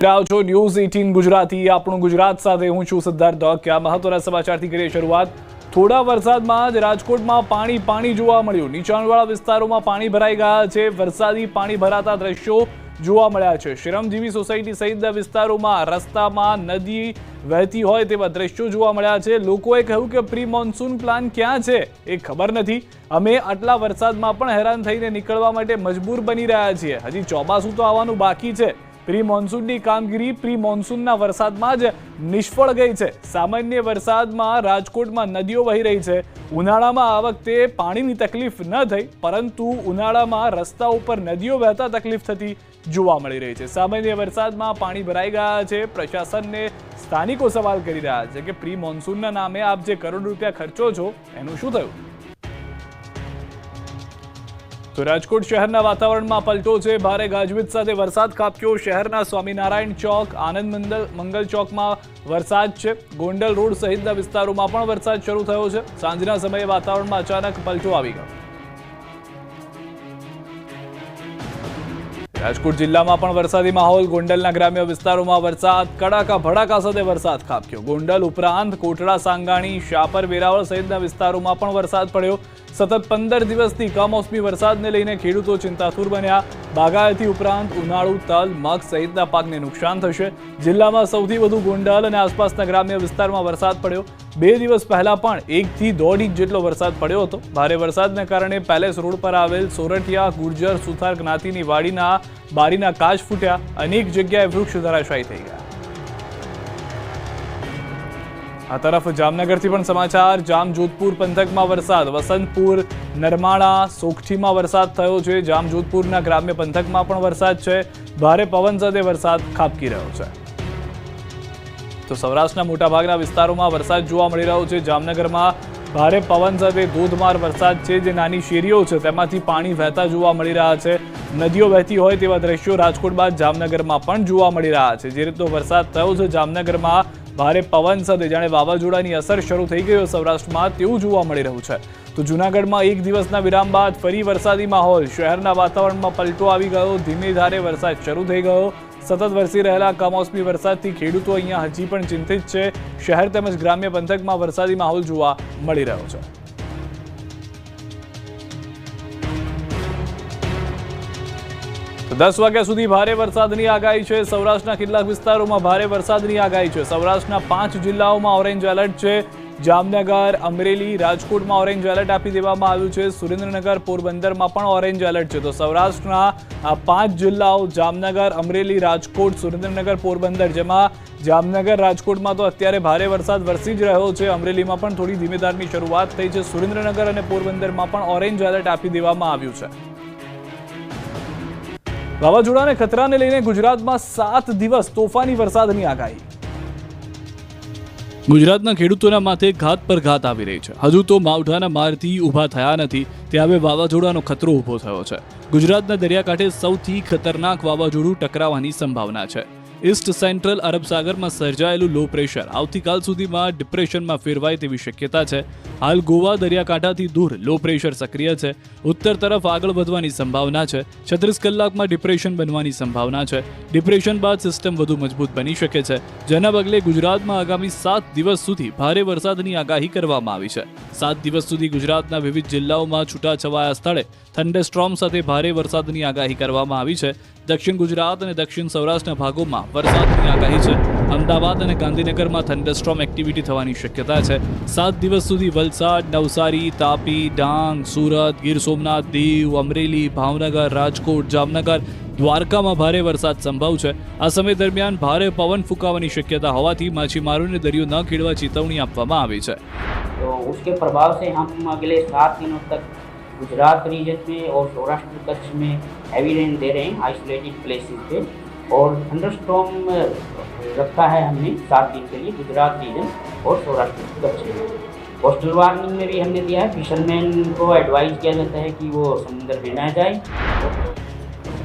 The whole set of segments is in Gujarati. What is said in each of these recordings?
ન્યૂઝ 18 ગુજરાતી આપણું ગુજરાત સાથે હું છું સિદ્ધાર્થ ધોકિયા। મહત્વના સમાચારથી કરીએ શરૂઆત। થોડા વરસાદમાં જ રાજકોટમાં પાણી જોવા મળ્યું। નીચાણવાળા વિસ્તારોમાં પાણી ભરાઈ ગયા છે। વરસાદી પાણી ભરાતા દ્રશ્યો જોવા મળ્યા છે। શ્રમજીવી સોસાયટી સહિતના વિસ્તારોમાં રસ્તામાં નદી વહેતી હોય તેવા દ્રશ્યો જોવા મળ્યા છે। લોકોએ કહ્યું કે પ્રી મોન્સૂન પ્લાન ક્યાં છે એ ખબર નથી। અમે આટલા વરસાદમાં પણ હેરાન થઈને નીકળવા માટે મજબૂર બની રહ્યા છીએ। હજી ચોમાસું તો આવવાનું બાકી છે। પ્રી મોન્સૂનની કામગીરી પ્રી મોન્સૂનના વરસાદમાં જ નિષ્ફળ ગઈ છે। સામાન્ય વરસાદમાં રાજકોટમાં નદીઓ વહી રહી છે। ઉનાળામાં આ વખતે પાણીની તકલીફ ન થઈ, પરંતુ ઉનાળામાં રસ્તા ઉપર નદીઓ વહેતા તકલીફ થતી જોવા મળી રહી છે। સામાન્ય વરસાદમાં પાણી ભરાઈ ગયા છે। પ્રશાસનને સ્થાનિકો સવાલ કરી રહ્યા છે કે પ્રી મોન્સૂનના નામે આપ જે કરોડ રૂપિયા ખર્ચો છો એનું શું થયું? તો રાજકોટ શહેરના વાતાવરણમાં પલટો છે। ભારે ગાજવીજ સાથે વરસાદ ખાબક્યો। શહેરના સ્વામિનારાયણ ચોક, આનંદ મંગલ ચોકમાં વરસાદ છે। ગોંડલ રોડ સહિતના વિસ્તારોમાં પણ વરસાદ શરૂ થયો છે। સાંજના સમયે વાતાવરણમાં અચાનક પલટો આવી ગયો। રાજકોટ જિલ્લામાં પણ વરસાદી માહોલ। ગોંડલના ગ્રામ્ય વિસ્તારોમાં વરસાદ, કડાકા ભડાકા સાથે વરસાદ ખાબક્યો। ગોંડલ ઉપરાંત કોટડા, સાંગાણી, શાપર, વેરાવળ સહિતના વિસ્તારોમાં પણ વરસાદ પડ્યો। સતત 15 દિવસથી કમોસમી વરસાદને લઈને ખેડૂતો ચિંતાતુર બન્યા। બાગાયતી ઉપરાંત ઉનાળુ તલ, મગ સહિતના પાકને નુકસાન થશે। જિલ્લામાં સૌથી વધુ ગોંડલ અને આસપાસના ગ્રામ્ય વિસ્તારમાં વરસાદ પડ્યો। 2 દિવસ પહેલા પણ 1 થી 1.5 ઇંચ જેટલો વરસાદ પડ્યો હતો। ભારે વરસાદને કારણે પેલેસ રોડ પર આવેલ સોરઠિયા ગુર્જર સુથાર જ્ઞાતિની વાડીના બારીના કાચ ફૂટ્યા। અનેક જગ્યાએ વૃક્ષ ધરાશાયી થઈ ગયા। આ તરફ જામનગરથી પણ સમાચાર। જામજોધપુર પંથકમાં વરસાદ। વસંતપુર, નરમાણા, સોખઠીમાં વરસાદ થયો છે। જામજોધપુરના ગ્રામ્ય પંથકમાં પણ વરસાદ છે। ભારે પવન સાથે વરસાદ ખાબકી રહ્યો છે। તો સૌરાષ્ટ્રના મોટાભાગના વિસ્તારોમાં વરસાદ જોવા મળી રહ્યો છે। જામનગરમાં ભારે પવન સાથે ધોધમાર વરસાદ છે। જે નાની શેરીઓ છે તેમાંથી પાણી વહેતા જોવા મળી રહ્યા છે। નદીઓ વહેતી હોય તેવા દ્રશ્યો રાજકોટ બાદ જામનગરમાં પણ જોવા મળી રહ્યા છે। જે રીતનો વરસાદ થયો છે જામનગરમાં, ભારે પવન સાથે જાણે વાવાઝોડાની અસર શરૂ થઈ ગઈ સૌરાષ્ટ્રમાં તેવું જોવા મળી રહ્યું છે। તો જૂનાગઢમાં 1 દિવસના વિરામ બાદ ફરી વરસાદી માહોલ। શહેરના વાતાવરણમાં પલટો આવી ગયો। ધીમે ધારે વરસાદ શરૂ થઈ ગયો। સતત વરસી રહેલા કમોસમી વરસાદથી ખેડૂતો અહીંયા હજી પણ ચિંતિત છે। શહેર તેમજ ગ્રામ્ય પંથકમાં વરસાદી માહોલ જોવા મળી રહ્યો છે। તો 10 વાગ્યા સુધી ભારે વરસાદની આગાહી છે। સૌરાષ્ટ્રના કેટલાક વિસ્તારોમાં ભારે વરસાદની આગાહી છે। સૌરાષ્ટ્રના 5 જિલ્લાઓમાં ઓરેન્જ એલર્ટ છે। જામનગર, અમરેલી, રાજકોટમાં ઓરેન્જ એલર્ટ આપી દેવામાં આવ્યું છે। સુરેન્દ્રનગર, પોરબંદરમાં પણ ઓરેન્જ એલર્ટ છે। તો સૌરાષ્ટ્રના આ 5 જિલ્લાઓ જામનગર, અમરેલી, રાજકોટ, સુરેન્દ્રનગર, પોરબંદર, જેમાં જામનગર, રાજકોટમાં તો અત્યારે ભારે વરસાદ વરસી જ રહ્યો છે। અમરેલીમાં પણ થોડી ધીમે ધારની શરૂઆત થઈ છે। સુરેન્દ્રનગર અને પોરબંદરમાં પણ ઓરેન્જ એલર્ટ આપી દેવામાં આવ્યું છે। વાવાઝોડાના ખતરાને લઈને ગુજરાતમાં 7 દિવસ તોફાની વરસાદની આગાહી। ગુજરાતના ખેડૂતોના માથે ઘાત પર ઘાત આવી રહી છે। હજુ તો માવઠાના મારથી ઊભા થયા નથી, ત્યાં હવે વાવાઝોડાનો ખતરો ઊભો થયો છે। ગુજરાતના દરિયાકાંઠે સૌથી ખતરનાક વાવાઝોડું ટકરાવવાની સંભાવના છે। ઈસ્ટ સેન્ટ્રલ અરબ સાગરમાં સર્જાયેલું લો પ્રેશર આવતીકાલ સુધીમાં ડિપ્રેશનમાં ફેરવાય તેવી શક્યતા છે। હાલ ગોવા દરિયાકાંઠાથી દૂર લો પ્રેશર સક્રિય છે। ઉત્તર તરફ આગળ વધવાની સંભાવના છે। 36 કલાકમાં ડિપ્રેશન બનવાની સંભાવના છે। ડિપ્રેશન બાદ સિસ્ટમ વધુ મજબૂત બની શકે છે, જેના પગલે ગુજરાતમાં આગામી 7 દિવસ સુધી ભારે વરસાદની આગાહી કરવામાં આવી છે। 7 દિવસ સુધી ગુજરાતના વિવિધ જિલ્લાઓમાં છૂટાછવાયા સ્થળે થંડરસ્ટ્રોમ સાથે ભારે વરસાદની આગાહી કરવામાં આવી છે। દક્ષિણ ગુજરાત અને દક્ષિણ સૌરાષ્ટ્રના ભાગોમાં વરસાદની આગાહી છે। અમદાવાદ અને ગાંધીનગરમાં થંડરસ્ટ્રોમ એક્ટિવિટી થવાની શક્યતા છે। 7 દિવસ સુધી વલસાડ, નવસારી, તાપી, ડાંગ, સુરત, ગીર સોમનાથ, દીવ, અમરેલી, ભાવનગર, રાજકોટ, જામનગર, દ્વારકામાં ભારે વરસાદ સંભવ છે। આ સમય દરમિયાન ભારે પવન ફૂંકાવાની શક્યતા હોવાથી માછીમારોને દરિયો ન ખેડવા ચેતવણી આપવામાં આવી છે। तो उसके प्रभाव से हम अगले 7 दिनों तक गुजरात रीजन में और सौराष्ट्र कच्छ में हैवी रेन दे रहे हैं आइसोलेटेड प्लेसेस पे, और थंडरस्टॉर्म रखा है हमने 7 दिन के लिए गुजरात रीजन और सौराष्ट्र कच्छ में। कोस्टल वार्निंग में भी हमने दिया है। फिशरमैन को एडवाइज किया जाता है कि वो समुद्र में न जाए।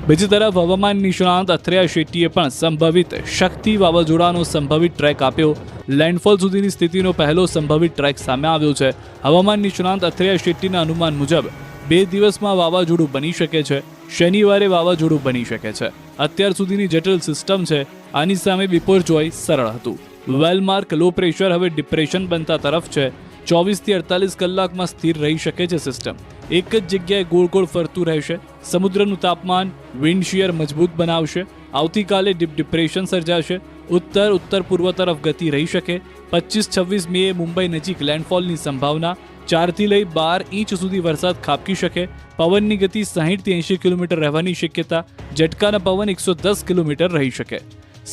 બીજી તરફ હવામાન નિષ્ણાંત અથર્યા શેટ્ટીએ પણ સંભવિત શક્તિ વાવાઝોડાનો સંભવિત ટ્રેક આપ્યો। લેન્ડફોલ સુધીની સ્થિતિનો પહેલો સંભવિત ટ્રેક સામે આવ્યો છે। હવામાન નિષ્ણાંત અથર્યા શેટ્ટીના અનુમાન મુજબ 2 દિવસમાં વાવાઝોડું બની શકે છે। શનિવારે વાવાઝોડું બની શકે છે. અત્યાર સુધીની જટિલ સિસ્ટમ છે. આની સામે બિપોરજોય સરળ હતું. વેલમાર્ક લો પ્રેશર હવે ડિપ્રેશન બનતા તરફ છે. 24 થી 48 કલાકમાં સ્થિર રહી શકે છે સિસ્ટમ. એક જ જગ્યાએ ગોળ ગોળ ફરતું રહેશે. સમુદ્રનું તાપમાન વિન્ડ શિયર મજબૂત બનાવશે. આવતીકાલે ડીપ ડિપ્રેશન સર્જાશે. ઉત્તર પૂર્વ તરફ ગતિ રહી શકે. 25-26 મે મુંબઈ નજીક લેન્ડફોલની સંભાવના. 4 થી લઈ 12 ઇંચ સુધી વરસાદ ખાબકી શકે. પવનની ગતિ 60 થી 80 કિલોમીટર રહેવાની શક્યતા. ઝટકાના પવન 110 કિલોમીટર રહી શકે.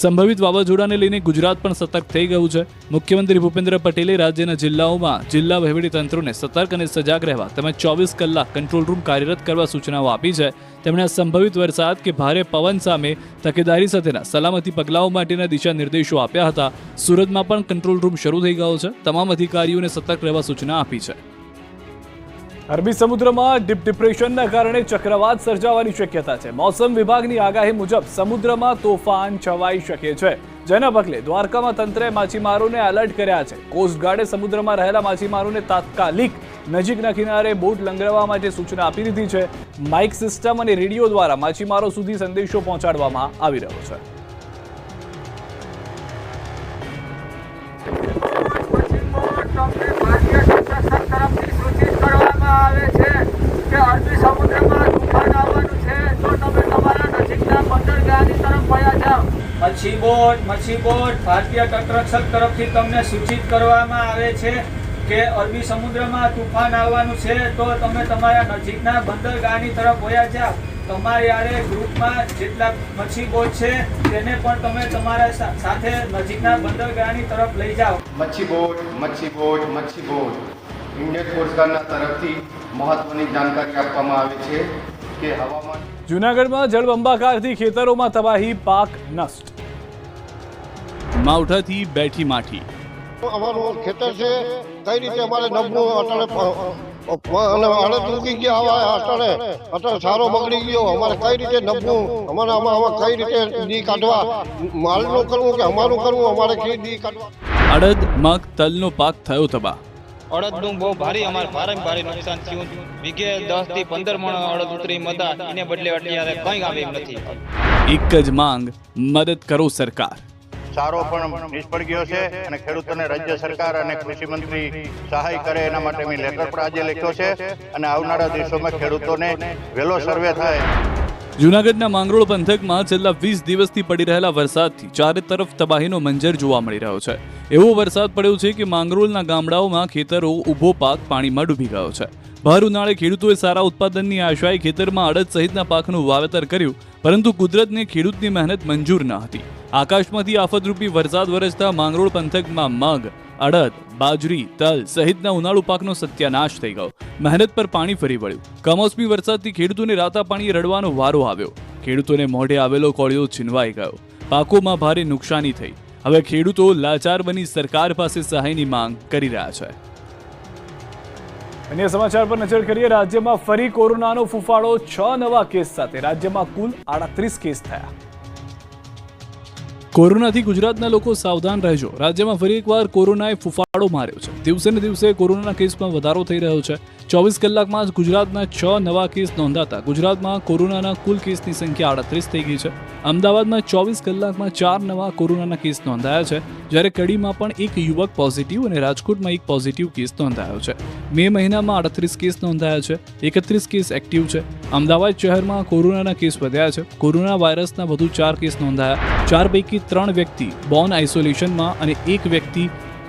સંભવિત વાવાઝોડાને લઈને ગુજરાત પણ સતર્ક થઈ ગયું છે. મુખ્યમંત્રી ભૂપેન્દ્ર પટેલે રાજ્યના જિલ્લાઓમાં જિલ્લા વહીવટીતંત્રોને સતર્ક અને સજાગ રહેવા તેમજ 24 કલાક કંટ્રોલ રૂમ કાર્યરત કરવા સૂચનાઓ આપી છે. તેમણે સંભવિત વરસાદ કે ભારે પવન સામે તકેદારી સાથેના સલામતી પગલાઓ માટેના દિશા નિર્દેશો આપ્યા હતા. સુરતમાં પણ કંટ્રોલ રૂમ શરૂ થઈ ગયો છે. તમામ અધિકારીઓને સતર્ક રહેવા સૂચના આપી છે. અરબી સમુદ્રમાં ડીપ ડિપ્રેશનના કારણે ચક્રવાત સર્જાવાની શક્યતા છે. મોસમ વિભાગની આગાહી મુજબ સમુદ્રમાં તોફાન છવાઈ શકે છે, જેના પગલે દ્વારકામાં તંત્રે માછીમારોને એલર્ટ કર્યા છે. કોસ્ટગાર્ડે સમુદ્રમાં રહેલા માછીમારોને તાત્કાલિક નજીકના કિનારે બોટ લંગરવા માટે સૂચના આપી દીધી છે. માઇક સિસ્ટમ અને રેડિયો દ્વારા માછીમારો સુધી સંદેશો પહોંચાડવામાં આવી રહ્યો છે. આવે છે કે અરબી સમુદ્રમાં તૂફાન આવવાનું છે, તો તમે તમારા નજીકના બંદરગાહની તરફ વયા જાઓ. મચ્છી બોટ ભારતીય તટરક્ષક તરફથી તમને સૂચિત કરવામાં આવે છે કે અરબી સમુદ્રમાં તૂફાન આવવાનું છે, તો તમે તમારા નજીકના બંદરગાહની તરફ વયા જાઓ. તમારી યારે ગ્રુપમાં જેટલા મચ્છી બોટ છે તેને પણ તમે તમારા સાથે નજીકના બંદરગાહની તરફ લઈ જાઓ. મચ્છી બોટ ઇન્ડિયન કોસ્ટગાર્ડના તરફથી મહત્વની જાણકારી આપવામાં આવે છે કે હવામાન. જૂનાગઢમાં જળબંબાકારથી ખેતરોમાં તબાહી, પાક નષ્ટ. માવઠાથી બેઠી માઠી. અમારું ખેતર છે, કઈ રીતે અમારે નબળું અટણે ચૂકી ગયા અટણે સારો બગડી ગયો. અમારે કઈ રીતે નબળું આમાં કઈ રીતે દી કાઢવા, માલનું કરવું કે અમારું કરવું, અમારે કઈ દી કાઢવા. અડદ, મગ, તલનો પાક થયો તબાહ. અડદનું બહુ ભારે નુકસાન થયું. વીઘે 10 થી 15 મણ અડદ ઉતરી હતા, એને બદલે અત્યારે કંઈ આવે એમ નથી. એક જ માંગ, મદદ કરો સરકાર. સારો પણ નિષ્ફળ ગયો છે અને ખેડૂતોને રાજ્ય સરકાર અને કૃષિ મંત્રી સહાય કરે એના માટે મેં લેટર પણ આજે લખ્યો છે અને આવનારા દિવસોમાં ખેડૂતોને વહેલો સર્વે થાય. જૂનાગઢના માંગરોળ પંથકમાં છેલ્લા 20 દિવસથી પડી રહેલા વરસાદથી ચારે તરફ તબાહીનો મંજર જોવા મળી રહ્યો છે. એવો વરસાદ પડ્યો છે કે માંગરોળના ગામડાઓમાં ખેતરો ઊભો પાક પાણીમાં ડૂબી ગયો છે. ભર ઉનાળે ખેડૂતોએ સારા ઉત્પાદનની આશાએ ખેતરમાં અડદ સહિતના પાકનું વાવેતર કર્યું, પરંતુ કુદરતને ખેડૂતની મહેનત મંજૂર ન હતી. આકાશમાંથી આફતરૂપી વરસાદ વરસતા માંગરોળ પંથકમાં મગ, અડદ, બાજરી, તલ સહિતના ઉનાળુ પાકનો સત્યાનાશ થઈ ગયો. મહેનત પર પાણી ફરી વળ્યું. કમોસમી વરસાદથી ખેડૂતોને રાતા પાણીએ રડવાનો વારો આવ્યો. ખેડૂતોને મોઢે આવેલો કોળિયો છીનવાઈ ગયો. પાકોમાં ભારે નુકસાની થઈ. હવે ખેડૂતો લાચાર બની સરકાર પાસે સહાયની માંગ કરી રહ્યા છે. અન્ય સમાચાર પર નજર કરીએ. રાજ્યમાં ફરી કોરોનાનો ફૂફાડો. 6 નવા કેસ સાથે રાજ્યમાં કુલ 38 કેસ થયા. કોરોનાથી ગુજરાતના લોકો સાવધાન રહેજો. રાજ્યમાં ફરી એકવાર કોરોનાએ ફૂફાડો માર્યો છે. દિવસે ને દિવસે કોરોનાના કેસમાં વધારો થઈ રહ્યો છે. 24 કલાકમાં જ ગુજરાતના 6 નવા કેસ નોંધાતા ગુજરાતમાં કોરોનાના કુલ કેસની સંખ્યા 38 થઈ ગઈ છે. અમદાવાદમાં 24 કલાકમાં 4 નવા કોરોનાના કેસ નોંધાયા છે, જ્યારે કડીમાં પણ એક યુવક પોઝિટિવ અને રાજકોટમાં એક પોઝિટિવ કેસ નોંધાયો છે. મે મહિનામાં 38 કેસ નોંધાયા છે. 31 કેસ એક્ટિવ છે. અમદાવાદ શહેરમાં કોરોનાના કેસ વધ્યા છે. કોરોના વાયરસના વધુ 4 કેસ નોંધાયા. 4 પૈકી 3 વ્યક્તિ બોર્ન આઇસોલેશનમાં અને 1 વ્યક્તિ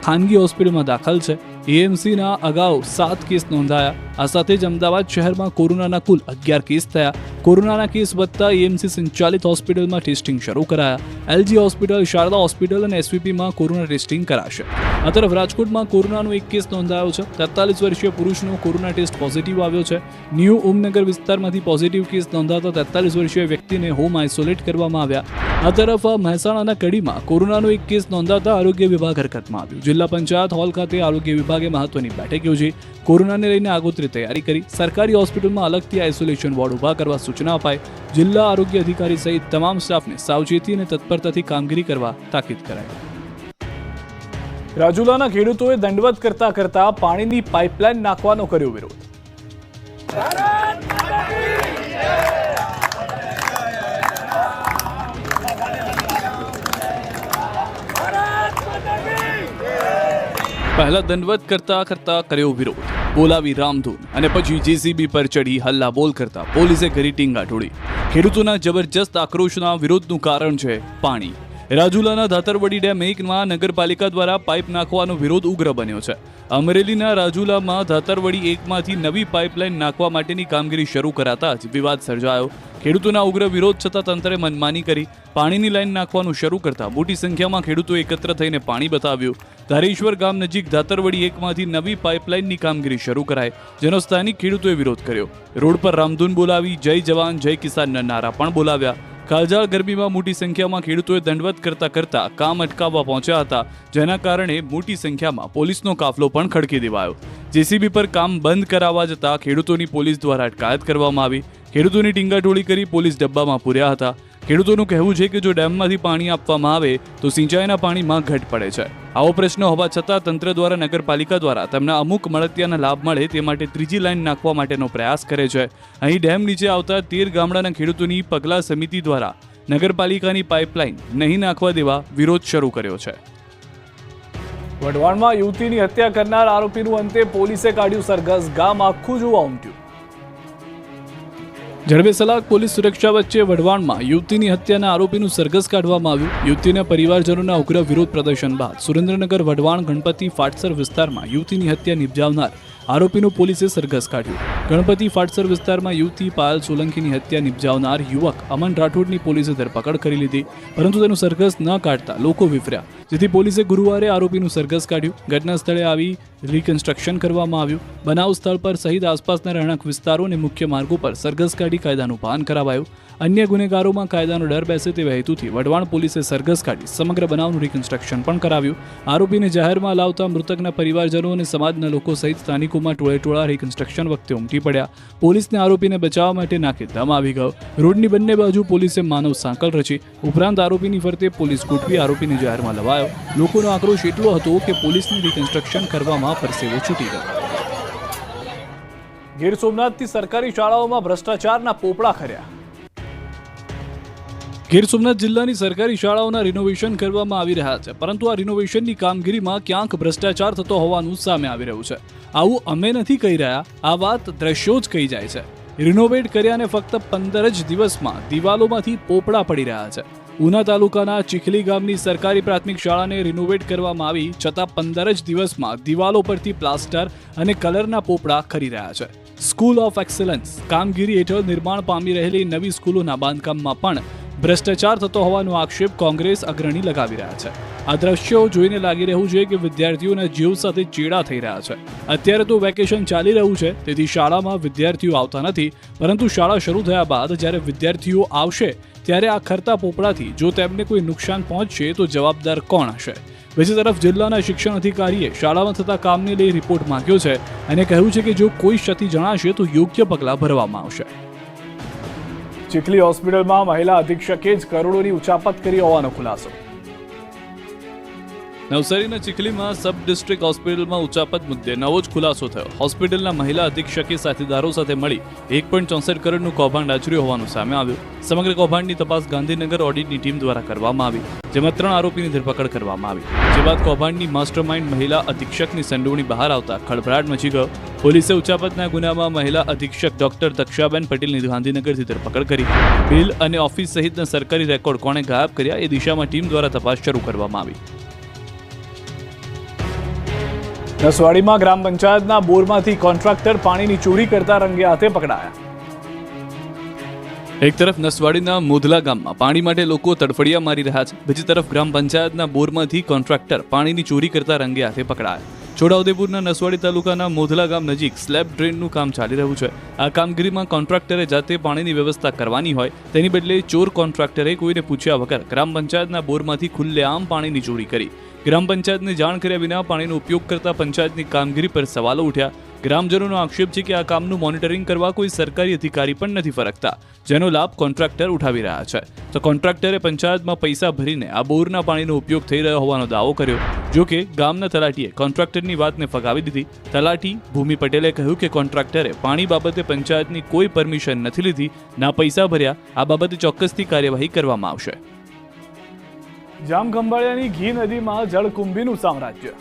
ખાનગી હોસ્પિટલમાં દાખલ છે. એએમસીના અગાઉ 7 કેસ નોંધાયા. આ સાથે જ અમદાવાદ શહેરમાં કોરોનાના કુલ 11 કેસ થયા. કોરોનાના કેસ વધતા એએમસી સંચાલિત હોસ્પિટલમાં ટેસ્ટિંગ શરૂ કરાયા. એલજી હોસ્પિટલ, શારદા હોસ્પિટલ અને એસવીપીમાં કોરોના ટેસ્ટિંગ કરાશે. આ તરફ રાજકોટમાં કોરોનાનો 1 કેસ નોંધાયો છે. 43 વર્ષીય પુરુષનો કોરોના ટેસ્ટ પોઝિટિવ આવ્યો છે. ન્યૂ ઓમનગર વિસ્તારમાંથી પોઝિટિવ કેસ નોંધાતા 43 વર્ષીય વ્યક્તિને હોમ આઇસોલેટ કરવામાં આવ્યા. આ તરફ મહેસાણાના કડીમાં કોરોનાનો 1 કેસ નોંધાતા આરોગ્ય વિભાગ હરકતમાં આવ્યું. જિલ્લા પંચાયત હોલ ખાતે આરોગ્ય વિભાગે મહત્વની બેઠક યોજી. કોરોનાને લઈને આગોતરી તૈયારી કરી. સરકારી હોસ્પિટલમાં અલગથી આઇસોલેશન વોર્ડ ઊભા કરવા સૂચના અપાઈ. જિલ્લા આરોગ્ય અધિકારી સહિત તમામ સ્ટાફને સાવચેતી અને તત્પરતાથી કામગીરી કરવા તાકીદ કરાઈ. રાજુલાના ખેડૂતોએ દંડવત કરતા પાણીની પાઇપલાઇન નાખવાનો કર્યો વિરોધ. પહેલા દંડવત કરતા કર્યો વિરોધ, બોલાવી રામધૂન અને પછી જેસીબી પર ચડી હલ્લા બોલ કરતા પોલીસે કરી ટીંગાટોળી. ખેડૂતોના જબરજસ્ત આક્રોશના વિરોધનું કારણ છે પાણી. રાજુલાના ધાતરવડી ડેમ 1માં નગરપાલિકા દ્વારા પાઇપ નાખવાનો વિરોધ ઉગ્ર બન્યો છે. અમરેલીના રાજુલામાં ધાતરવડી 1માંથી નવી પાઇપલાઇન નાખવા માટેની કામગીરી શરૂ કરાતા જ વિવાદ સર્જાયો. ખેડૂતોના ઉગ્ર વિરોધ છતાં તંત્રે મનમાની કરી પાણીની લાઇન નાખવાનું શરૂ કરતા મોટી સંખ્યામાં ખેડૂતો એકત્ર થઈને પાણી બતાવ્યું. ધારેશ્વર ગામ નજીક ધાતરવડી 1માંથી નવી પાઇપલાઇનની કામગીરી શરૂ કરાઈ, જેનો સ્થાનિક ખેડૂતોએ વિરોધ કર્યો. રોડ પર રામધૂન બોલાવી જય જવાન જય કિસાનના નારા પણ બોલાવ્યા. કાળઝાળ ગરમીમાં મોટી સંખ્યામાં ખેડૂતોએ દંડવત કરતા કામ અટકાવવા પહોંચ્યા હતા, જેના કારણે મોટી સંખ્યામાં પોલીસનો કાફલો પણ ખડકી દેવાયો. જેસીબી પર કામ બંધ કરાવવા જતાં ખેડૂતોની પોલીસ દ્વારા અટકાયત કરવામાં આવી. ખેડૂતોની ટીંગાટોળી કરી પોલીસ ડબ્બામાં પૂર્યા હતા. ખેડૂતોનું કહેવું છે કે જો ડેમમાંથી પાણી આપવામાં આવે તો સિંચાઈના પાણીમાં ઘટ પડે છે. આવો પ્રશ્ન હોવા છતાં તંત્ર દ્વારા નગરપાલિકા દ્વારા તેમના અમુક મળતિયાના લાભ મળે તે માટે ત્રીજી લાઇન નાખવા માટેનો પ્રયાસ કરે છે. અહીં ડેમ નીચે આવતા 13 ગામડાના ખેડૂતોની પગલા સમિતિ દ્વારા નગરપાલિકાની પાઇપલાઇન નહીં નાખવા દેવા વિરોધ શરૂ કર્યો છે. વઢવાણમાં યુવતીની હત્યા કરનાર આરોપીનું અંતે પોલીસે કાઢ્યું સરઘસ, ગામ આખું જોવા ઉમટ્યું. જડબેસલાક પોલીસ સુરક્ષા વચ્ચે વઢવાણમાં યુવતીની હત્યાના આરોપીનું સરઘસ કાઢવામાં આવ્યું. યુવતીના પરિવારજનોના ઉગ્ર વિરોધ પ્રદર્શન બાદ સુરેન્દ્રનગર વઢવાણ ગણપતિ ફાટસર વિસ્તારમાં યુવતીની હત્યા નિપજાવનાર આરોપીનું પોલીસે સરઘસ કાઢ્યું. ગણપતિ ફાટસર વિસ્તારમાં યુવતી પાયલ સોલંકીની હત્યા નિપજાવનાર યુવક અમન રાઠોડની પોલીસે ધરપકડ કરી લીધી, પરંતુ તેનું સરઘસ ન કાઢતા લોકો વિફર્યા, જેથી પોલીસે ગુરુવારે આરોપીનું સરઘસ કાઢ્યું. ઘટના સ્થળે આવી રિકન્સ્ટ્રક્શન કરવામાં આવ્યું. બનાવ સ્થળ પર સહિત આસપાસના રહેણાંક વિસ્તારો અને મુખ્ય માર્ગો પર સરઘસ કાઢી કાયદાનું પાલન કરાવાયું. અન્ય ગુનેગારોમાં કાયદાનો ડર બેસે તેવા હેતુથી વઢવાણ પોલીસે સરઘસ કાઢી સમગ્ર બનાવનું રિકન્સ્ટ્રક્શન પણ કરાવ્યું. આરોપીને જાહેરમાં લાવતા મૃતકના પરિવારજનો અને સમાજના લોકો સહિત સ્થાનિકોમાં ટોળેટોળા રિકન્સ્ટ્રક્શન વખતે ઉમટી પડ્યા. પોલીસને આરોપીને બચાવવા માટે નાકે દમ આવી ગયો. રોડની બંને બાજુ પોલીસે માનવ સાંકળ રચી. ઉપરાંત આરોપીની ફરતે પોલીસ ગોઠવી આરોપીને જાહેરમાં લવાયો. લોકોનો આક્રોશ એટલો હતો કે પોલીસની રિકન્સ્ટ્રક્શન કરવામાં પરસેવો છૂટી ગયો. ગીર સોમનાથથી સરકારી શાળાઓમાં ભ્રષ્ટાચારના પોપડા ખર્યા. ગીર સોમનાથ જિલ્લાની સરકારી શાળાઓના રિનોવેશન કરવામાં આવી રહ્યા છે, પરંતુ આ રિનોવેશનની કામગીરીમાં ક્યાંક ભ્રષ્ટાચાર થતો હોવાનું સામે આવી રહ્યું છે. આવું અમે નથી કહી રહ્યા, આ વાત દ્રશ્યો જ કહી જાય છે. રિનોવેટ કર્યાને ફક્ત 15 જ દિવસમાં દિવાલોમાંથી પોપડા પડી રહ્યા છે. ઉના તાલુકાના ચીખલી ગામની સરકારી પ્રાથમિક શાળાને રિનોવેટ કરવામાં આવી, છતાં 15 જ દિવસમાં દિવાલો પરથી પ્લાસ્ટર અને કલરના પોપડા ખરી રહ્યા છે. સ્કૂલ ઓફ એક્સલન્સ કામગીરી હેઠળ નિર્માણ પામી રહેલી નવી સ્કૂલોના બાંધકામમાં પણ ભ્રષ્ટાચાર થતો હોવાનો આક્ષેપ કોંગ્રેસ અગ્રણી લગાવી રહ્યા છે. આ દ્રશ્યો જોઈને લાગી રહ્યું છે કે વિદ્યાર્થીઓના જીવ સાથે ચેડા થઈ રહ્યા છે. અત્યારે તો વેકેશન ચાલી રહ્યું છે, તેથી શાળામાં વિદ્યાર્થીઓ આવતા નથી, પરંતુ શાળા શરૂ થયા બાદ જ્યારે વિદ્યાર્થીઓ આવશે ત્યારે આ ખરતા પોપડાથી જો તેમને કોઈ નુકસાન પહોંચશે તો જવાબદાર કોણ હશે? બીજી તરફ જિલ્લાના શિક્ષણ અધિકારીએ શાળામાં થતા કામને લઈ રિપોર્ટ માંગ્યો છે અને કહ્યું છે કે જો કોઈ ક્ષતિ જણાશે તો યોગ્ય પગલાં ભરવામાં આવશે. ચીખલી હોસ્પિટલમાં મહિલા અધિક્ષકે જ કરોડોની ઉચાપત કરી હોવાનો ખુલાસો. નવસારીના ચીખલીમાં સબ ડિસ્ટ્રિક્ટ હોસ્પિટલમાં ઉચાપત મુદ્દે નવો જ ખુલાસો થયો. હોસ્પિટલના મહિલા અધિક્ષકે સાથીદારો સાથે મળી 1.64 કરોડનું કૌભાંડ આચર્યું હોવાનું સામે આવ્યું. સમગ્ર કૌભાંડની તપાસ ગાંધીનગર ઓડિટની ટીમ દ્વારા કરવામાં આવી, જેમાં 3 આરોપીની ધરપકડ કરવામાં આવી. જે બાદ કૌભાંડની માસ્ટરમાઇન્ડ મહિલા અધિક્ષકની સંડોવણી બહાર આવતા ખળભળાટ મચી ગયો. પોલીસે ઉચાપતના ગુનામાં મહિલા અધિક્ષક ડોક્ટર દક્ષાબેન પટેલની ગાંધીનગરથી ધરપકડ કરી. બિલ અને ઓફિસ સહિતના સરકારી રેકોર્ડ કોણે ગાયબ કર્યા એ દિશામાં ટીમ દ્વારા તપાસ શરૂ કરવામાં આવી. નસવાડીમાં ગ્રામ પંચાયતના બોરમાંથી કોન્ટ્રાક્ટર પાણીની ચોરી કરતા રંગે હાથે પકડાયા. એક તરફ નસવાડીના મોધલા ગામમાં પાણી માટે લોકો તડફડિયા મારી રહ્યા છે, બીજી તરફ ગ્રામ પંચાયતના બોરમાંથી કોન્ટ્રાક્ટર પાણીની ચોરી કરતા રંગે હાથે પકડાયા. છોટાઉદેપુરના નસવાડી તાલુકાના મોધલા ગામ નજીક સ્લેબ ડ્રેનનું કામ ચાલી રહ્યું છે. આ કામગીરીમાં કોન્ટ્રાક્ટરે જાતે પાણીની વ્યવસ્થા કરવાની હોય તેની બદલે ચોર કોન્ટ્રાક્ટરે કોઈને પૂછ્યા વગર ગ્રામ પંચાયતના બોરમાંથી ખુલ્લેઆમ પાણીની ચોરી કરી. ગ્રામ પંચાયતને જાણ કર્યા વિના પાણીનો ઉપયોગ કરતા પંચાયતની કામગીરી પર સવાલો ઉઠ્યા. ગ્રામજનોનો આક્ષેપ છે કે આ કામનું મોનિટરિંગ કરવા કોઈ સરકારી અધિકારી પણ નથી ફરકતા, જેનો લાભ કોન્ટ્રાક્ટર ઉઠાવી રહ્યા છે. તો કોન્ટ્રાક્ટરે પંચાયતમાં પૈસા ભરીને આ બોરના પાણીનો ઉપયોગ થઈ રહ્યો હોવાનો દાવો કર્યો. જો કે ગામના તલાટીએ કોન્ટ્રાક્ટરની વાતને ફગાવી દીધી. તલાટી ભૂમિ પટેલે કહ્યું કે કોન્ટ્રાક્ટરે પાણી બાબતે પંચાયતની કોઈ પરમિશન નથી લીધી, ના પૈસા ભર્યા. આ બાબતે ચોક્કસથી કાર્યવાહી કરવામાં આવશે. જામખંભાળિયાની ઘી નદીમાં જળકુંભીનું સામ્રાજ્ય.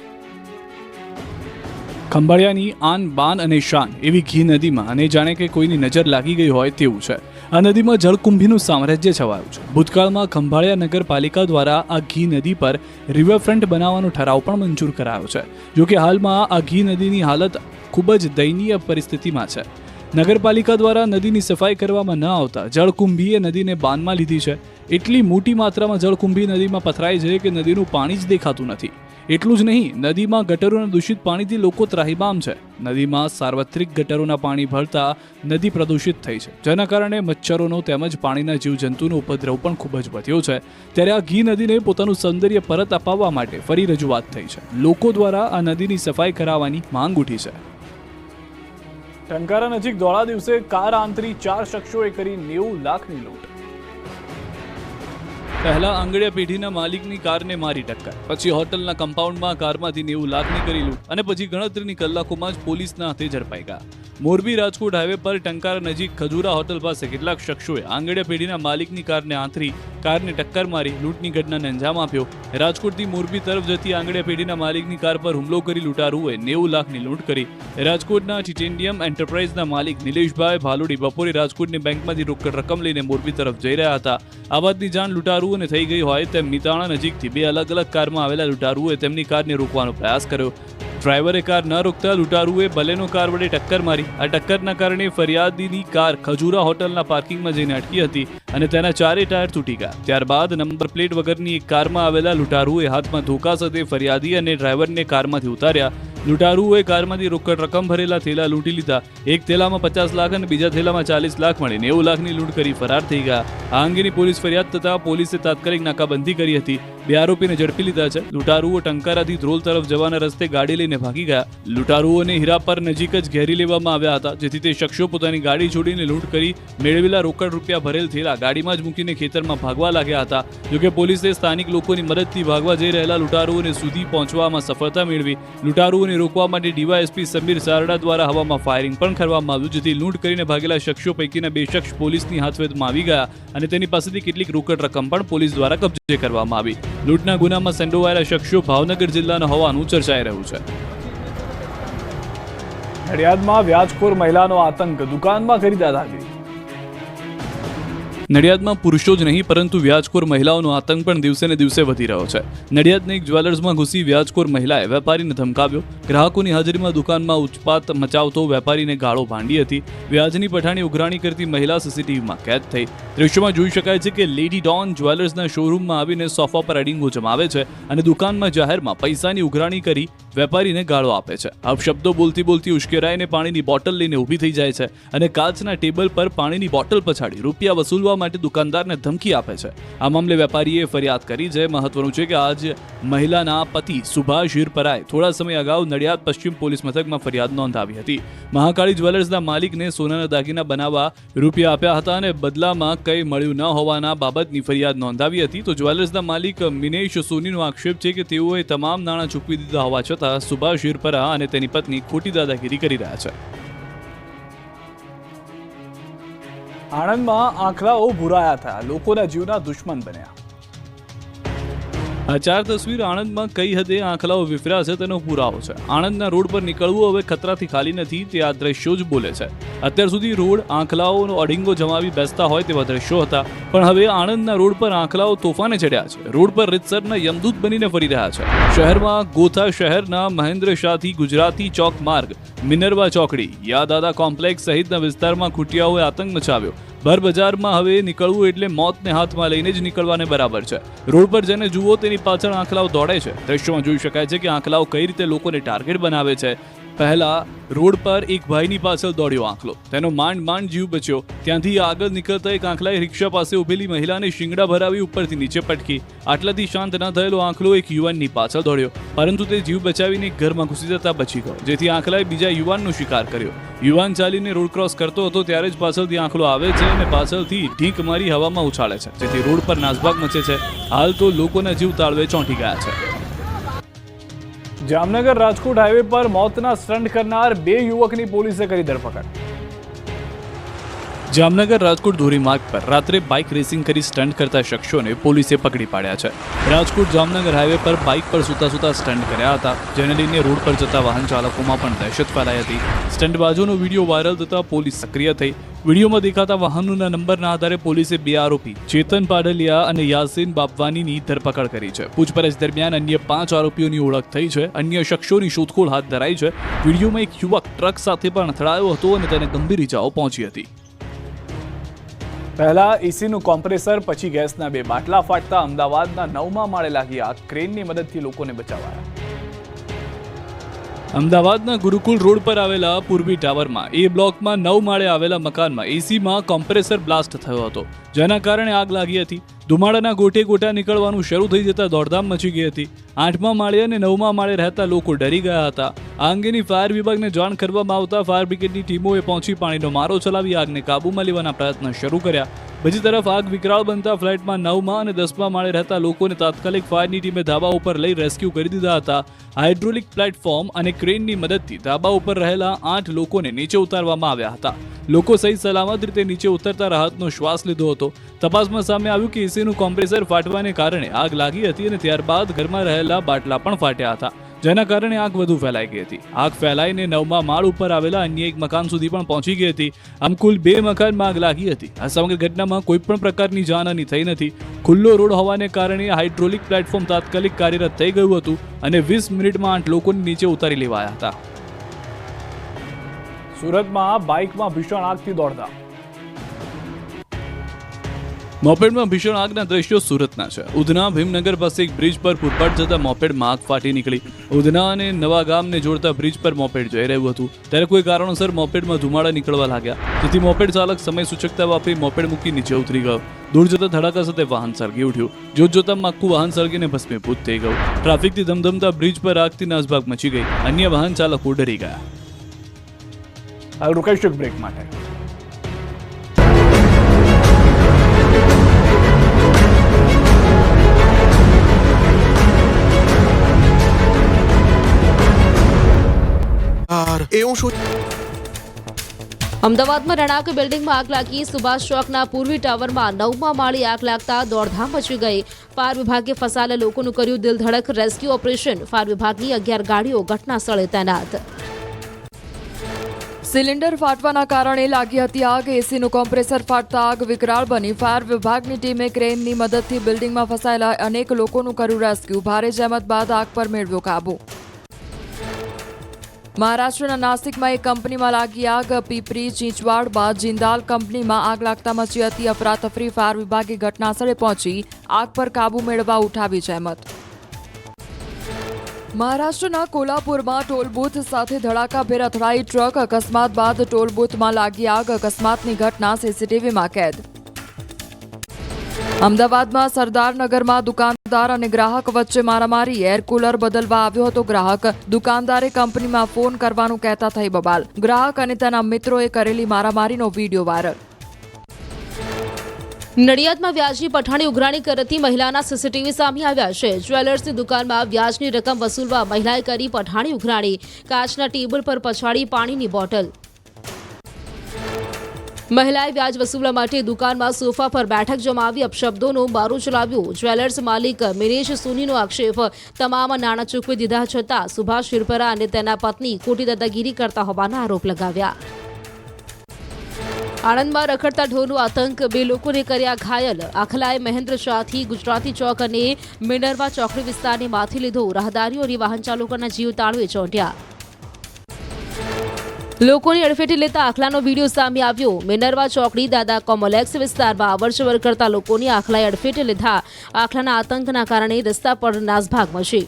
ખંભાળિયાની આન બાન અને શાન એવી ઘી નદીમાં અને જાણે કે કોઈની નજર લાગી ગઈ હોય તેવું છે. આ નદીમાં જળકુંભીનું સામ્રાજ્ય છવાયું છે. ભૂતકાળમાં ખંભાળિયા નગરપાલિકા દ્વારા આ ઘી નદી પર રિવરફ્રન્ટ બનાવવાનો ઠરાવ પણ મંજૂર કરાયો છે. જોકે હાલમાં આ ઘી નદીની હાલત ખૂબ જ દયનીય પરિસ્થિતિમાં છે. નગરપાલિકા દ્વારા નદીની સફાઈ કરવામાં ન આવતા જળકુંભીએ નદીને બાનમાં લીધી છે. એટલી મોટી માત્રામાં જળકુંભી નદીમાં પથરાય છે કે નદીનું પાણી જ દેખાતું નથી. એટલું જ નહીં, નદીમાં ગટરોના દૂષિત પાણીથી લોકો ત્રાહિમામ છે. નદીમાં સાર્વત્રિક ગટરોના પાણી ભળતા નદી પ્રદૂષિત થઈ છે, જેના કારણે મચ્છરોનો તેમજ પાણીના જીવજંતુનો ઉપદ્રવ પણ ખૂબ જ વધ્યો છે. ત્યારે આ ઘી નદીને પોતાનું સૌંદર્ય પરત અપાવવા માટે ફરી રજૂઆત થઈ છે. લોકો દ્વારા આ નદીની સફાઈ કરાવવાની માંગ ઉઠી છે. ટંકારા નજીક દોડા દિવસે કાર આંતરી 4 શખ્સોએ કરી 90 લાખની લૂંટ. પહેલા આંગળીયા પેઢીના માલિકની કારને મારી ટક્કર, પછી હોટલના કમ્પાઉન્ડમાં કારમાંથી 90 લાખની કરી લૂંટ અને પછી ગણતરીની કલાકોમાં જ પોલીસના હાથે ઝડપાઈ ગયા. મોરબી રાજકોટ હાઈવે પર ટંકારા નજીક ખજૂરા હોટલ પાસે કેટલાક શખ્સોએ આંગળીયા પેઢીના માલિકની કારને આંતરી કારને ટક્કર મારી લૂંટની ઘટનાને અંજામ આપ્યો. રાજકોટથી મોરબી તરફ જતી આંગળીયા પેઢીના માલિકની કાર પર હુમલો કરી લૂંટારુઓએ 90 લાખની લૂંટ કરી. રાજકોટના ટિટેનિયમ એન્ટરપ્રાઇઝના માલિક નિલેશભાઈ ભાલુડી બપોરે રાજકોટની બેંકમાંથી રોકડ રકમ લઈને મોરબી તરફ જઈ રહ્યા હતા. આ વાતની જાણ લૂંટારુઓને થઈ ગઈ હોય તેમ મિતાણા નજીકથી 2 અલગ અલગ કારમાં આવેલા લૂંટારુઓએ તેમની કારને રોકવાનો પ્રયાસ કર્યો. ડ્રાઈવરે કાર ન રોકતા લૂંટારુએ બલેનો કાર વડે ટક્કર મારી. આ ટક્કરના કારણે ફરિયાદીની કાર ખજૂરા હોટલના પાર્કિંગમાં જઈને અટકી હતી અને તેના 4 ટાયર તૂટી ગયા. ત્યારબાદ નંબર પ્લેટ વગરની એક કારમાં આવેલા લૂંટારુએ હાથમાં ધોકા સાથે ફરિયાદી અને ડ્રાઈવરને કારમાંથી ઉતાર્યા. લૂંટારુઓએ કારમાંથી રોકડ રકમ ભરેલા થેલા લૂંટી લીધા. એક થેલામાં 50 લાખ અને બીજા થેલામાં 40 લાખ મળી 90 લાખની લૂંટ કરી ફરાર થઈ ગયા. આ અંગેની પોલીસ ફરિયાદ થતા પોલીસે તાત્કાલિક નાકાબંધી કરી હતી. 2 આરોપીને ઝડપી લીધા છે. લૂંટારુઓ ટંકારાથી ધ્રોલ તરફ જવાના રસ્તે ગાડી લઈને ભાગી ગયા. લૂંટારુઓને હીરાપર નજીક જ ઘેરી લેવામાં આવ્યા હતા, જેથી તે શખ્સો પોતાની ગાડી છોડીને લૂંટ કરી મેળવેલા રોકડ રૂપિયા ભરેલ થેલા ગાડીમાં જ મૂકીને ખેતરમાં ભાગવા લાગ્યા હતા. જોકે પોલીસે સ્થાનિક લોકોની મદદથી ભાગવા જઈ રહેલા લૂંટારુઓને સુધી પહોંચવામાં સફળતા મેળવી. લૂંટારુઓને રોકવા માટે ડીવાયએસપી સમીર સારડા દ્વારા હવામાં ફાયરિંગ પણ કરવામાં આવ્યું, જેથી લૂંટ કરીને ભાગેલા શખ્સો પૈકીના 2 શખ્સ પોલીસની હાથવેધમાં આવી ગયા અને તેની પાસેથી કેટલીક રોકડ રકમ પણ પોલીસ દ્વારા કબજે કરવામાં આવી. લૂંટના ગુનામાં સંડોવાયેલા શખ્સો ભાવનગર જિલ્લાના હોવાનું ચર્ચાઈ રહ્યું છે. નડિયાદમાં વ્યાજખોર મહિલાનો આતંક, દુકાનમાં કરી દાદાગીરી. નડિયાદમાં પુરુષો જ નહીં પરંતુ વ્યાજખોર મહિલાઓનો આતંક પણ દિવસે ને દિવસે વધી રહ્યો છે. નડિયાદના એક જ્વેલર્સમાં ઘૂસી વ્યાજખોર મહિલાએ વેપારીને ધમકાવ્યો. ગ્રાહકોની હાજરીમાં દુકાનમાં ઉચપાત મચાવતો વેપારીને ગાળો ભાંડી હતી. વ્યાજની પઠાણી ઉઘરાણી કરતી મહિલા સીસીટીવીમાં કેદ થઈ. દ્રશ્યમાં જોઈ શકાય છે કે લેડી ડોન જ્વેલર્સના શોરૂમમાં આવીને સોફા પર અડીંગો જમાવે છે અને દુકાનમાં જાહેરમાં પૈસાની ઉઘરાણી કરી વેપારીને ગાળો આપે છે. અપશબ્દો બોલતી બોલતી ઉશ્કેરાઈને પાણીની બોટલ લઈને ઊભી થઈ જાય છે અને કાચના ટેબલ પર પાણીની બોટલ પછાડી રૂપિયા વસૂલવા માટે દુકાનદારને ધમકી આપે છે. આ મામલે વેપારીએ ફરિયાદ કરી છે. મહત્વનું છે કે આજ મહિલાના પતિ સુભાષ હિરપરાએ થોડા સમય અગાઉ નડિયાદ પશ્ચિમ પોલીસ મથકમાં ફરિયાદ નોંધાવી હતી. મહાકાળી જ્વેલર્સના માલિકને સોનાના દાગીના બનાવવા રૂપિયા આપ્યા હતા અને બદલામાં કંઈ મળ્યું ન હોવાના બાબતની ફરિયાદ નોંધાવી હતી. તો જ્વેલર્સના માલિક મિનેશ સોનીનો આક્ષેપ છે કે તેઓએ તમામ નાણાં ચૂકવી દીધા હોવા છતાં સુભાષ હિરપરા અને તેની પત્ની ખોટી દાદાગીરી કરી રહ્યા છે. આણંદમાં આંખલાઓ ભૂરાયા થયા, લોકોના જીવના દુશ્મન બન્યા. આ 4 તસવીર આણંદમાં કઈ હદે આંખલાઓ વિફર્યા છે તેનો પુરાવો છે. આણંદના રોડ પર નીકળવું હવે ખતરાથી ખાલી નથી તે આ દ્રશ્યો જ બોલે છે. અત્યાર સુધી રોડ આંખલાઓનો અડીંગો જમાવી બેસતા હોય તેવા દ્રશ્યો હતા, પણ હવે આણંદના રોડ પર આંખલાઓ તોફાને ચડ્યા છે. રોડ પર રીતસરના યમદૂત બનીને ફરી રહ્યા છે. શહેરમાં ગોથા શહેરના મહેન્દ્ર શાહથી ગુજરાતી ચોક માર્ગ, મિનર્વા ચોકડી, યાદાદા કોમ્પ્લેક્સ સહિતના વિસ્તારમાં ખૂટિયાઓએ આતંક મચાવ્યો. ભર બજારમાં હવે નીકળવું એટલે મોતને હાથમાં લઈને જ નીકળવાને બરાબર છે. રોડ પર જેને જુઓ તેની પાછળ આંખલાઓ દોડે છે. દ્રશ્યોમાં જોઈ શકાય છે કે આંખલાઓ કઈ રીતે લોકોને ટાર્ગેટ બનાવે છે. પહેલા રોડ પર એક ભાઈની પાછળ દોડ્યો આંખલો, તેનો માંડ જીવ બચ્યો. ત્યાંથી આગળ નીકળતા એક આંખલાએ રિક્ષા પાસે ઉભેલી મહિલાને શિંગડા ભરાવી ઉપરથી નીચે પટકી. આટલાથી શાંત ન થયેલો આંખલો એક યુવાનની પાછળ દોડ્યો, પરંતુ તે જીવ બચાવીને ઘરમાં ઘૂસી જતા બચી ગયો, જેથી આંખલાએ બીજા યુવાનનો શિકાર કર્યો. યુવાન ચાલીને રોડ ક્રોસ કરતો હતો ત્યારે જ પાછળથી આંખલો આવે છે અને પાછળથી ઢીંક મારી હવામાં ઉછાળે છે, જેથી રોડ પર નાસભાગ મચે છે. હાલ તો લોકોના જીવ તાળવે ચોંટી ગયા છે. જામનગર રાજકોટ હાઈવે પર મોતના સ્ટન્ટ કરનાર 2 યુવકની પોલીસે કરી ધરપકડ. જામનગર રાજકોટ ધોરીમાર્ગ પર રાત્રે બાઇક રેસિંગ કરી સ્ટન્ટ કરતા શખ્સોને પોલીસે પકડી પાડ્યા છે. રાજકોટ જામનગર હાઈવે પર બાઇક પર સૂતા સ્ટન્ટ કર્યા હતા, જેને લઈને રોડ પર જતા વાહન ચાલકોમાં પણ દહેશત ફેલાઈ હતી. સ્ટન્ટબાજોનો વિડીયો વાયરલ થતા પોલીસ સક્રિય થઈ. વિડીયોમાં દેખાતા વાહનોના નંબરના આધારે પોલીસે 2 આરોપી ચેતન પાડલિયા અને યાસીન બાપવાનીની ધરપકડ કરી છે. પૂછપરછ દરમિયાન અન્ય 5 આરોપીઓની ઓળખ થઈ છે. અન્ય શખ્સોની શોધખોળ હાથ ધરાઈ છે. વિડીયોમાં એક યુવક ટ્રક સાથે પણ અથડાયો હતો અને તેને ગંભીર ઇજાઓ પહોંચી હતી. પહેલા એસીનું કોમ્પ્રેસર, પછી ગેસના 2 બાટલા ફાટતા અમદાવાદના 9મા માળે લાગી આગ. ક્રેનની મદદથી લોકોને બચાવાયા. અમદાવાદના ગુરુકુલ રોડ પર આવેલા પૂર્વી ટાવરમાં એ બ્લોકમાં 9 માળે આવેલા મકાનમાં એસીમાં કોમ્પ્રેસર બ્લાસ્ટ થયો હતો, જેના કારણે આગ લાગી હતી. ધુમાડાના ગોટા નીકળવાનું શરૂ થઈ જતા દોડધામ મચી ગઈ હતી. 8મા માળે અને 9મા માળે રહેતા લોકો ડરી ગયા હતા. આ અંગેની ફાયર વિભાગને જાણ કરવામાં આવતા ફાયર બ્રિગેડની ટીમોએ પહોંચી પાણીનો મારો ચલાવી આગને કાબૂમાં લેવાના પ્રયત્ન શરૂ કર્યા. બીજી તરફ આગ વિકરાળ બનતા ફ્લેટમાં 9મા અને 10મા માળે રહેતા લોકોને તાત્કાલિક ફાયરની ટીમે ધાબા ઉપર લઈ રેસ્ક્યુ કરી દીધા હતા. હાઇડ્રોલિક પ્લેટફોર્મ અને ક્રેનની મદદથી ધાબા ઉપર રહેલા 8 લોકોને નીચે ઉતારવામાં આવ્યા હતા. લોકો સહી સલામત રીતે નીચે ઉતરતા રાહતનો શ્વાસ લીધો હતો. તપાસમાં સામે આવ્યું કે એસીનું કોમ્પ્રેસર ફાટવાને કારણે આગ લાગી હતી અને ત્યારબાદ ઘરમાં રહેલા બાટલા પણ ફાટ્યા હતા, જેના કારણે આગ વધુ ફેલાઈ ગઈ હતી. આગ ફેલાઈને 9મા માળ ઉપર આવેલા અન્ય એક મકાન સુધી પણ પહોંચી ગઈ હતી. આમ કુલ 2 મકાનમાં આગ લાગી હતી. આ સમગ્ર ઘટનામાં કોઈ પણ પ્રકારની જાનહાની થઈ નથી. ખુલ્લો રોડ હોવાને કારણે હાઇડ્રોલિક પ્લેટફોર્મ તાત્કાલિક કાર્યરત થઈ ગયું હતું અને 20 મિનિટમાં 8 લોકોને નીચે ઉતારી લેવાયા હતા. સુરતમાં બાઇકમાં ભીષણ આગથી દોડધામ. મોપેડમાં ભીષણ આગના દ્રશ્યો સુરતના છે. ઉધના ભીમનગર પાસે એક બ્રિજ પર પૂરપાટ જતા મોપેડમાં આગ ફાટી નીકળી. ઉધના અને નવા ગામને જોડતા બ્રિજ પર મોપેડ જઈ રહ્યું હતું, ત્યારે કોઈ કારણોસર મોપેડમાં ધુમાડા નીકળવા લાગ્યા, જેથી મોપેડ ચાલક સમય સૂચકતા વાપરી મોપેડ મૂકી નીચે ઉતરી ગયો. દૂર જતા ધડાકા સાથે વાહન સળગી ઉઠ્યું. જોતજોતામાં આખું વાહન સળગીને ભસ્મીભૂત થઈ ગયું. ટ્રાફિકથી ધમધમતા બ્રિજ પર આગથી નાસભાગ મચી ગઈ. અન્ય વાહન ચાલકો ડરી ગયા. હાલ રોકાઈશું બ્રેક માટે. અમદાવાદમાં રણાક બિલ્ડિંગમાં આગ લાગી. સુભાષ ચોકના પૂર્વી ટાવરમાં 9મા માળે આગ લાગતા દોડધામ મચી ગઈ. ફાયર વિભાગે ફસાયેલા લોકોનું કર્યું દિલધડક રેસ્ક્યુ ઓપરેશન. ફાયર વિભાગની 11 ગાડીઓ ઘટના સ્થળે તૈનાત. સિલિન્ડર ફાટવાના કારણે લાગી હતી આગ. એસીનું કોમ્પ્રેસર ફાટતા આગ વિકરાળ બની. ફાયર વિભાગની ટીમે ક્રેનની મદદથી બિલ્ડિંગમાં ફસાયેલા અનેક લોકોનું કર્યું રેસ્ક્યુ. ભારે જહેમત બાદ આગ પર મેળવ્યો કાબુ. મહારાષ્ટ્રના નાસિકમાં એક કંપનીમાં લાગી આગ. પીપરી ચીંચવાડ બાદ જિંદાલ કંપનીમાં આગ લાગતા મચી હતી અફરાતફરી. ફાયર વિભાગે ઘટનાસ્થળે પહોંચી આગ પર કાબુ મેળવવા ઉઠાવી જહેમત. મહારાષ્ટ્રના કોલ્હાપુરમાં ટોલ બૂથ સાથે ધડાકાભેર અથડાઈ ટ્રક. અકસ્માત બાદ ટોલ બૂથમાં લાગી આગ. અકસ્માતની ઘટના સીસીટીવીમાં કેદ. અમદાવાદમાં સરદારનગરમાં દુકાનદાર અને ગ્રાહક વચ્ચે મારામારી. એર કુલર બદલવા આવ્યો હતો ગ્રાહક. દુકાનદારે કંપનીમાં ફોન કરવાનું કહેતા થઈ બબાલ. ગ્રાહક અને તેના મિત્રોએ કરેલી મારામારીનો વિડીયો વાયરલ. નડિયાદમાં વ્યાજની પઠાણી ઉઘરાણી કરતી મહિલાના સીસીટીવી સામે આવ્યા છે. જ્વેલર્સની દુકાનમાં વ્યાજની રકમ વસૂલવા મહિલાએ કરી પઠાણી ઉઘરાણી. કાચના ટેબલ પર પછાડી પાણીની બોટલ. મહિલાએ વ્યાજ વસૂલવા માટે દુકાનમાં સોફા પર બેઠક જમાવી અપશબ્દોનો મારો ચલાવ્યો. જ્વેલર્સ માલિક મિનેશ સોનીનો આક્ષેપ. તમામ નાણાં ચૂકવી દીધા છતાં સુભાષ શિરપરા અને તેના પત્ની ખોટી દાદાગીરી કરતા હોવાના આરોપ લગાવ્યા. આણંદમાં રખડતા ઢોરનો આતંક. 2 લોકોને કર્યા ઘાયલ. આખલાએ મહેન્દ્ર શાહથી ગુજરાતી ચોક અને મિનર્વા ચોકડી વિસ્તારને માથી લીધો. રાહદારીઓ અને વાહન ચાલકોના જીવ તાળવે ચોંટ્યા. લોકોની અડફેટે લેતા આખલાનો વિડીયો સામે આવ્યો. મિનર્વા ચોકડી દાદા કોમ્પ્લેક્સ વિસ્તારમાં અવરજવર કરતા લોકોની આખલાએ અડફેટે લીધા. આખલાના આતંકના કારણે રસ્તા પર નાસભાગ મચી.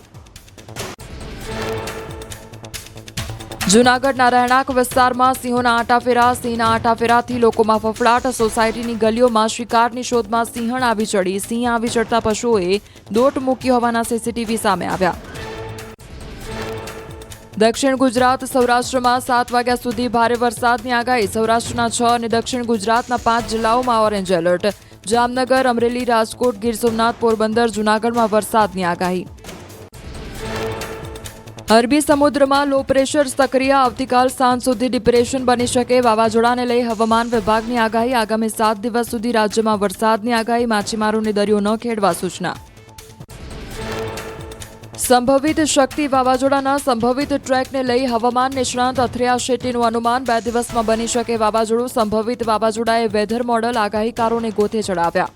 જૂનાગઢના રહેણાંક વિસ્તારમાં સિંહોના આટાફેરા. સિંહના આટાફેરાથી લોકોમાં ફફડાટ. સોસાયટીની ગલીઓમાં શિકારની શોધમાં સિંહણ આવી ચડી. સિંહ આવી ચડતા પશુઓએ દોટ મૂકી હોવાના સીસીટીવી સામે આવ્યા. દક્ષિણ ગુજરાત સૌરાષ્ટ્રમાં 7 વાગ્યા સુધી ભારે વરસાદની આગાહી. સૌરાષ્ટ્રના 6 અને દક્ષિણ ગુજરાતના 5 જિલ્લાઓમાં ઓરેન્જ એલર્ટ. જામનગર, અમરેલી, રાજકોટ, ગીર સોમનાથ, પોરબંદર, જૂનાગઢમાં વરસાદની આગાહી. અરબી સમુદ્રમાં લો પ્રેશર સક્રિય, આવતીકાલ સાંજ સુધી ડિપ્રેશન બની શકે. વાવાઝોડાને લઈ હવામાન વિભાગની આગાહી. આગામી 7 દિવસ સુધી રાજ્યમાં વરસાદની આગાહી. માછીમારોને દરિયો ન ખેડવા સૂચના. સંભવિત શક્તિ વાવાઝોડાના સંભવિત ટ્રેકને લઈ હવામાન નિષ્ણાંત અથિયા શેટ્ટીનું અનુમાન. 2 દિવસમાં બની શકે વાવાઝોડું. સંભવિત વાવાઝોડાએ વેધર મોડલ આગાહીકારોને ગોથે ચડાવ્યા.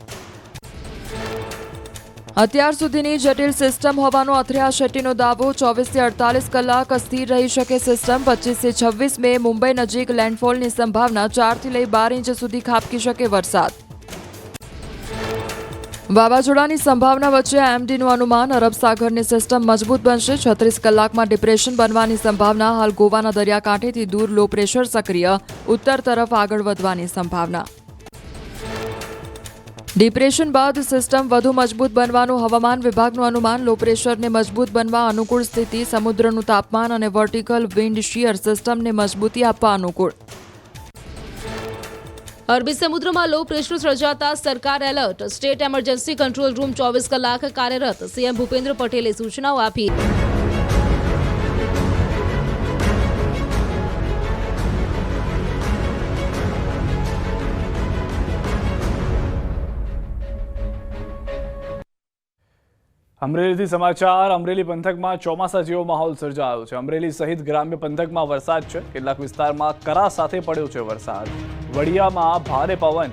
અત્યાર સુધીની જટિલ સિસ્ટમ હોવાનો અથિયા શેટ્ટીનો દાવો. 24 થી 48 કલાક સ્થિર રહી શકે સિસ્ટમ. 25 થી 26 મે મુંબઈ નજીક લેન્ડફોલની સંભાવના. 4 થી લઈ 12 ઇંચ સુધી ખાબકી શકે વરસાદ. વાવાઝોડાની સંભાવના વચ્ચે એમડીનું અનુમાન. અરબ સાગરની સિસ્ટમ મજબૂત બનશે. 36 કલાકમાં ડિપ્રેશન બનવાની સંભાવના. હાલ ગોવાના દરિયાકાંઠેથી દૂર લો પ્રેશર સક્રિય, ઉત્તર તરફ આગળ વધવાની સંભાવના. ડિપ્રેશન બાદ સિસ્ટમ વધુ મજબૂત બનવાનું હવામાન વિભાગનું અનુમાન. લો પ્રેશરને મજબૂત બનવા અનુકૂળ સ્થિતિ. સમુદ્રનું તાપમાન અને વર્ટિકલ વિન્ડ શિયર સિસ્ટમને મજબૂતી આપવા અનુકૂળ. અરબી સમુદ્રમાં લો પ્રેશર સર્જાતા સરકાર alert. State emergency control room 24 કલાક કાર્યરત. સીએમ ભૂપેન્દ્ર પટેલે સૂચનાઓ આપી. અમરેલીથી સમાચાર. અમરેલી પંથકમાં ચોમાસા જેવો માહોલ સર્જાયો છે. અમરેલી સહિત ગ્રામ્ય પંથકમાં વરસાદ છે. કેટલાક વિસ્તારમાં કરા સાથે પડ્યો છે વરસાદ. વડિયામાં ભારે પવન,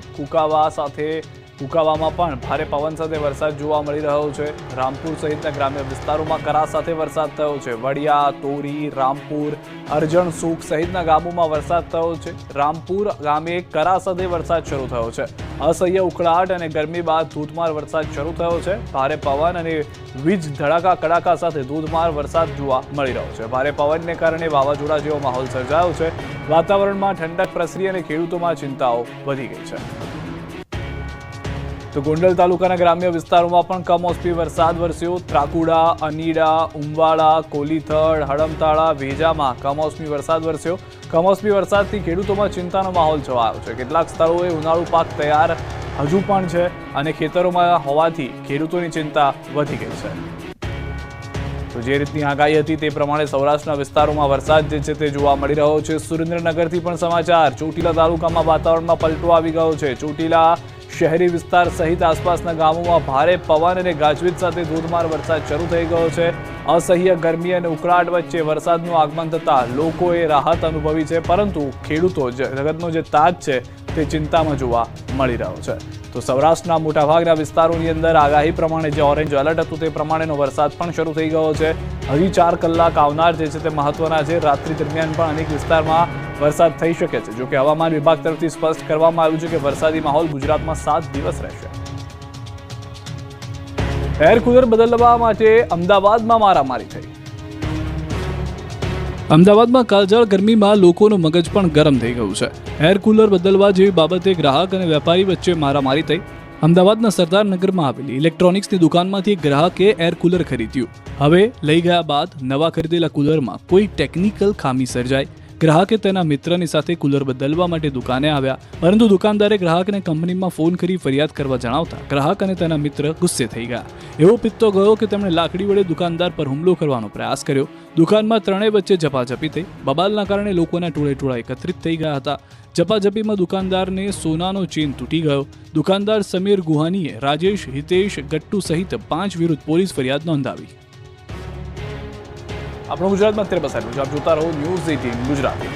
કુકાવામાં પણ ભારે પવન સાથે વરસાદ જોવા મળી રહ્યો છે. રામપુર સહિતના ગ્રામ્ય વિસ્તારોમાં કરા સાથે વરસાદ થયો છે. વડિયા, તોરી, રામપુર, અરજણ, સુખ સહિતના ગામોમાં વરસાદ થયો છે. રામપુર ગામે કરા સાથે વરસાદ શરૂ થયો છે. અસહ્ય ઉકળાટ અને ગરમી બાદ ધોધમાર વરસાદ શરૂ થયો છે. ભારે પવન અને વીજ ધડાકા કડાકા સાથે ધોધમાર વરસાદ જોવા મળી રહ્યો છે. ભારે પવનને કારણે વાવાઝોડા જેવો માહોલ સર્જાયો છે. વાતાવરણમાં ઠંડક પ્રસરી અને ખેડૂતોમાં ચિંતાઓ વધી ગઈ છે. તો ગોંડલ તાલુકાના ગ્રામ્ય વિસ્તારોમાં પણ કમોસમી વરસાદ વરસ્યો. ત્રાકુડા, અનીડા, ઉંબાળા, કોલીથડ, હડમતાળા, વેજામાં કમોસમી વરસાદ વરસ્યો. કમોસમી વરસાદથી ખેડૂતોમાં ચિંતાનો માહોલ છવાયો છે. કેટલાક સ્થળોએ ઉનાળુ પાક તૈયાર હજુ પણ છે અને ખેતરોમાં હોવાથી ખેડૂતોની ચિંતા વધી ગઈ છે. તો જે રીતની આગાહી હતી તે પ્રમાણે સૌરાષ્ટ્રના વિસ્તારોમાં વરસાદ જે છે તે જોવા મળી રહ્યો છે. સુરેન્દ્રનગરથી પણ સમાચાર. ચોટીલા તાલુકામાં વાતાવરણમાં પલટો આવી ગયો છે. ચોટીલા શહેરી વિસ્તાર સહિત આસપાસના ગામોમાં ભારે પવન અને ગાજવીજ સાથે ધોધમાર વરસાદ શરૂ થઈ ગયો છે. અસહ્ય ગરમી અને ઉકળાટ વચ્ચે વરસાદનું આગમન થતાં લોકોએ રાહત અનુભવી છે, પરંતુ ખેડૂતો જગતનો જે તાજ છે તે ચિંતામાં જોવા મળી રહ્યો છે. તો સૌરાષ્ટ્રના મોટાભાગના વિસ્તારોની અંદર આગાહી પ્રમાણે જે ઓરેન્જ એલર્ટ હતું તે પ્રમાણેનો વરસાદ પણ શરૂ થઈ ગયો છે. હજી 4 કલાક આવનાર જે છે તે મહત્વના છે. રાત્રિ દરમિયાન પણ અનેક વિસ્તારમાં વરસાદ થઈ શકે છે. જોકે હવામાન વિભાગ તરફથી સ્પષ્ટ કરવામાં આવ્યું છે કે વરસાદી માહોલ ગુજરાતમાં 7 દિવસ રહેશે. એર કુલર બદલવા માટે અમદાવાદમાં મારામારી થઈ. અમદાવાદમાં કાળઝાળ ગરમીમાં લોકોનું મગજ પણ ગરમ થઈ ગયું છે. એર કુલર બદલવા જેવી બાબતે ગ્રાહક અને વેપારી વચ્ચે મારામારી થઈ. અમદાવાદના સરદારનગરમાં આવેલી ઇલેક્ટ્રોનિક્સની દુકાનમાંથી એક ગ્રાહકે એર કુલર ખરીદ્યું. હવે લઈ ગયા બાદ નવા ખરીદેલા કુલરમાં કોઈ ટેકનિકલ ખામી સર્જાઈ. ગ્રાહકે તેના મિત્રની સાથે કુલર બદલવા માટે દુકાને આવ્યા, પરંતુ દુકાનદારે ગ્રાહકને કંપનીમાં ફોન કરી ફરિયાદ કરવા જણાવતા ગ્રાહક અને તેના મિત્ર ગુસ્સે થઈ ગયા. એવો પિત્તો ગયો કે તેમણે લાકડી વડે દુકાનદાર પર હુમલો કરવાનો પ્રયાસ કર્યો. દુકાનમાં ત્રણેય વચ્ચે ઝપાઝપી થઈ. બબાલના કારણે લોકોના ટોળે એકત્રિત થઈ ગયા હતા. ઝપાઝપીમાં દુકાનદારને સોનાનો ચેન તૂટી ગયો. દુકાનદાર સમીર ગુહાનીએ રાજેશ, હિતેશ, ગટ્ટુ સહિત 5 વિરુદ્ધ પોલીસ ફરિયાદ નોંધાવી. આપણું ગુજરાતમાં અત્યારે બસ આટલું જ. આપ જોતા રહો ન્યૂઝ 18 ગુજરાતી.